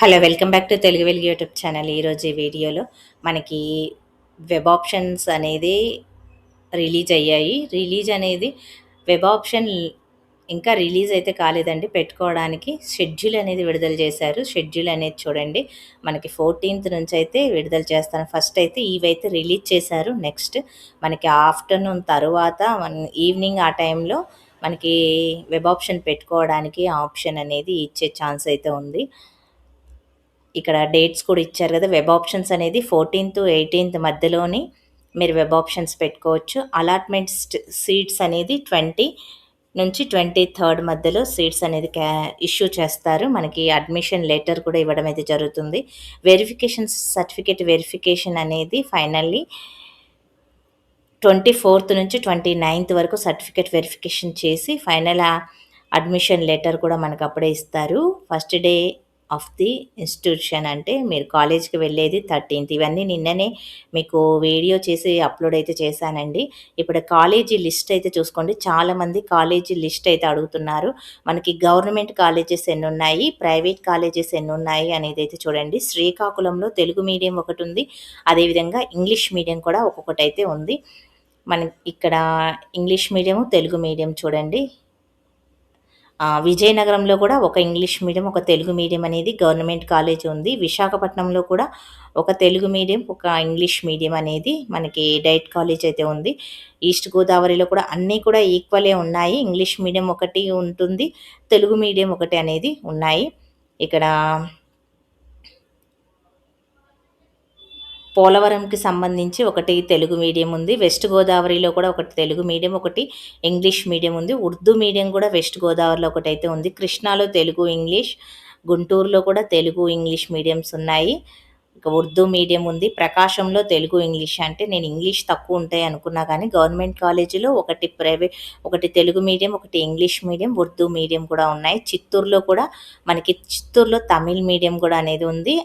Hello, welcome back to Telugu వెలుగు YouTube channel. ఈరోజు ఈ వీడియోలో మనకి వెబ్ ఆప్షన్స్ అనేది రిలీజ్ అయ్యాయి. వెబ్ ఆప్షన్ ఇంకా రిలీజ్ అయితే కాలేదండి. పెట్టుకోవడానికి షెడ్యూల్ అనేది విడుదల చేశారు. షెడ్యూల్ అనేది చూడండి, మనకి 14th నుంచి అయితే విడుదల చేస్తాను. ఫస్ట్ అయితే ఇవైతే రిలీజ్ చేశారు. నెక్స్ట్ మనకి ఆఫ్టర్నూన్ తర్వాత ఈవినింగ్ ఆ టైంలో మనకి వెబ్ ఆప్షన్ పెట్టుకోవడానికి ఆప్షన్ అనేది ఇచ్చే ఛాన్స్ అయితే ఉంది. ఇక్కడ డేట్స్ కూడా ఇచ్చారు కదా. వెబ్ ఆప్షన్స్ అనేది 14th to 18th మధ్యలోని మీరు వెబ్ ఆప్షన్స్ పెట్టుకోవచ్చు. అలాట్మెంట్ సీట్స్ అనేది 20 నుంచి 23rd మధ్యలో సీట్స్ అనేది ఇష్యూ చేస్తారు. మనకి అడ్మిషన్ లెటర్ కూడా ఇవ్వడం అయితే జరుగుతుంది. సర్టిఫికేట్ వెరిఫికేషన్ అనేది ఫైనల్లీ 24th నుంచి 29th వరకు సర్టిఫికేట్ వెరిఫికేషన్ చేసి ఫైనల్ అడ్మిషన్ లెటర్ కూడా మనకు అప్పుడే ఇస్తారు. First day of the institution అంటే మీరు కాలేజ్కి వెళ్ళేది 13th. ఇవన్నీ నిన్ననే మీకు వీడియో చేసి అప్లోడ్ అయితే చేశానండి. ఇప్పుడు కాలేజీ లిస్ట్ అయితే చూసుకోండి. చాలామంది కాలేజీ లిస్ట్ అయితే అడుగుతున్నారు. మనకి గవర్నమెంట్ కాలేజెస్ ఎన్ని ఉన్నాయి, ప్రైవేట్ కాలేజెస్ ఎన్ని ఉన్నాయి అనేది అయితే చూడండి. శ్రీకాకుళంలో తెలుగు మీడియం ఒకటి ఉంది, అదేవిధంగా ఇంగ్లీష్ మీడియం కూడా ఒక్కొక్కటి అయితే ఉంది. ఇక్కడ ఇంగ్లీష్ మీడియం, తెలుగు మీడియం చూడండి. విజయనగరంలో కూడా ఒక ఇంగ్లీష్ మీడియం, ఒక తెలుగు మీడియం అనేది గవర్నమెంట్ కాలేజ్ ఉంది. విశాఖపట్నంలో కూడా ఒక తెలుగు మీడియం, ఒక ఇంగ్లీష్ మీడియం అనేది మనకి డైట్ కాలేజ్ అయితే ఉంది. ఈస్ట్ గోదావరిలో కూడా అన్నీ కూడా ఈక్వలే ఉన్నాయి. ఇంగ్లీష్ మీడియం ఒకటి ఉంటుంది, తెలుగు మీడియం ఒకటి అనేది ఉన్నాయి. ఇక్కడ పోలవరంకి సంబంధించి ఒకటి తెలుగు మీడియం ఉంది. వెస్ట్ గోదావరిలో కూడా ఒకటి తెలుగు మీడియం, ఒకటి ఇంగ్లీష్ మీడియం ఉంది. ఉర్దూ మీడియం కూడా వెస్ట్ గోదావరిలో ఒకటి అయితే ఉంది. కృష్ణాలో తెలుగు ఇంగ్లీష్, గుంటూరులో కూడా తెలుగు ఇంగ్లీష్ మీడియంస్ ఉన్నాయి. ఇక ఉర్దూ మీడియం ఉంది. ప్రకాశంలో తెలుగు ఇంగ్లీష్, అంటే నేను ఇంగ్లీష్ తక్కువ ఉంటాయి అనుకున్నా కానీ గవర్నమెంట్ కాలేజీలో ఒకటి తెలుగు మీడియం, ఒకటి ఇంగ్లీష్ మీడియం, ఉర్దూ మీడియం కూడా ఉన్నాయి. చిత్తూరులో తమిళ్ మీడియం కూడా అనేది ఉంది.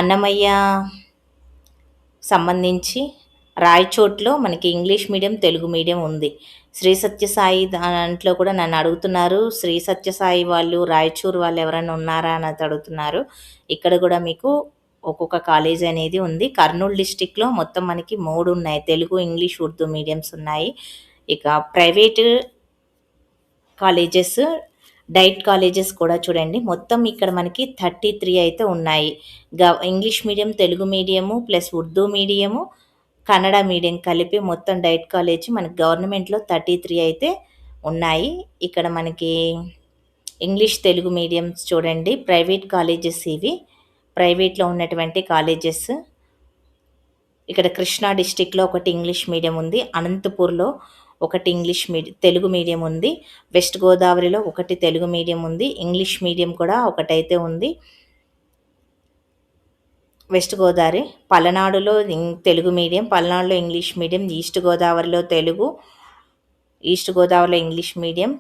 అన్నమయ్య సంబంధించి రాయచోట్లో మనకి ఇంగ్లీష్ మీడియం, తెలుగు మీడియం ఉంది. శ్రీ సత్యసాయి దాంట్లో కూడా నన్ను అడుగుతున్నారు. శ్రీ సత్యసాయి వాళ్ళు, రాయచూర్ వాళ్ళు ఎవరైనా ఉన్నారా అని అడుగుతున్నారు. ఇక్కడ కూడా మీకు ఒక్కొక్క కాలేజ్ అనేది ఉంది. కర్నూలు డిస్టిక్లో మొత్తం మనకి 3 ఉన్నాయి. తెలుగు, ఇంగ్లీష్, ఉర్దూ మీడియంస్ ఉన్నాయి. ఇక ప్రైవేటు కాలేజెస్, డైట్ కాలేజెస్ కూడా చూడండి. మొత్తం ఇక్కడ మనకి 33 అయితే ఉన్నాయి. English medium, Telugu medium plus Urdu medium, Kannada medium కలిపి మొత్తం డైట్ కాలేజ్ మనకి గవర్నమెంట్లో 33 అయితే ఉన్నాయి. ఇక్కడ మనకి ఇంగ్లీష్, తెలుగు మీడియంస్ చూడండి. ప్రైవేట్ కాలేజెస్ ఇవి, ప్రైవేట్లో ఉన్నటువంటి కాలేజెస్. ఇక్కడ కృష్ణా డిస్టిక్లో ఒకటి ఇంగ్లీష్ మీడియం ఉంది. అనంతపూర్లో ఒకటి తెలుగు మీడియం ఉంది. వెస్ట్ గోదావరిలో ఒకటి తెలుగు మీడియం ఉంది. ఇంగ్లీష్ మీడియం కూడా ఒకటైతే ఉంది. వెస్ట్ గోదావరి, పలనాడులో తెలుగు మీడియం, పలనాడులో ఇంగ్లీష్ మీడియం, ఈస్ట్ గోదావరిలో ఇంగ్లీష్ మీడియం,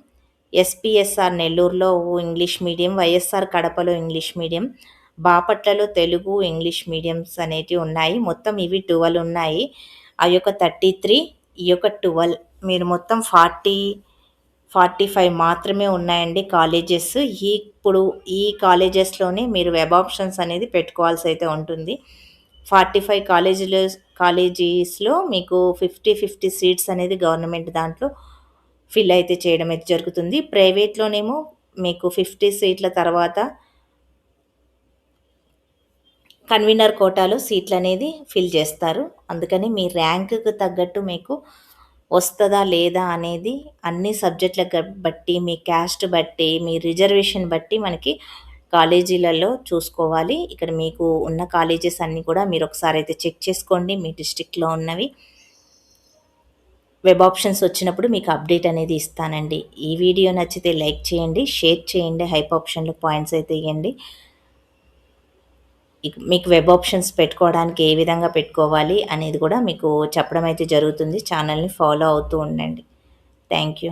ఎస్పీఎస్ఆర్ నెల్లూరులో ఇంగ్లీష్ మీడియం, వైఎస్ఆర్ కడపలో ఇంగ్లీష్ మీడియం, బాపట్లలో తెలుగు ఇంగ్లీష్ మీడియంస్ అనేటివి ఉన్నాయి. మొత్తం ఇవి 12 ఉన్నాయి. ఆ యొక్క 33, ఈ యొక్క 12, మీరు మొత్తం 45 మాత్రమే ఉన్నాయండి కాలేజెస్. ఇప్పుడు ఈ కాలేజెస్లోనే మీరు వెబ్ ఆప్షన్స్ అనేది పెట్టుకోవాల్సి అయితే ఉంటుంది. 45 కాలేజీస్లో మీకు 50 సీట్స్ అనేది గవర్నమెంట్ దాంట్లో ఫిల్ అయితే చేయడం అయితే జరుగుతుంది. ప్రైవేట్లోనేమో మీకు 50 సీట్ల తర్వాత కన్వీనర్ కోటాలో సీట్లు అనేది ఫిల్ చేస్తారు. అందుకని మీ ర్యాంకుకు తగ్గట్టు మీకు వస్తుందా లేదా అనేది అన్ని సబ్జెక్టులకు బట్టి, మీ క్యాస్ట్ బట్టి, మీ రిజర్వేషన్ బట్టి మనకి కాలేజీలలో చూసుకోవాలి. ఇక్కడ మీకు ఉన్న కాలేజెస్ అన్నీ కూడా మీరు ఒకసారి అయితే చెక్ చేసుకోండి. మీ డిస్ట్రిక్ట్లో ఉన్నవి వెబ్ ఆప్షన్స్ వచ్చినప్పుడు మీకు అప్డేట్ అనేది ఇస్తానండి. ఈ వీడియో నచ్చితే లైక్ చేయండి, షేర్ చేయండి, హైప్ ఆప్షన్లో పాయింట్స్ అయితే ఇవ్వండి. మీకు వెబ్ ఆప్షన్స్ పెట్టుకోవడానికి ఏ విధంగా పెట్టుకోవాలి అనేది కూడా మీకు చెప్పడం అయితే జరుగుతుంది. ఛానల్ని ఫాలో అవుతూ ఉండండి. Thank you.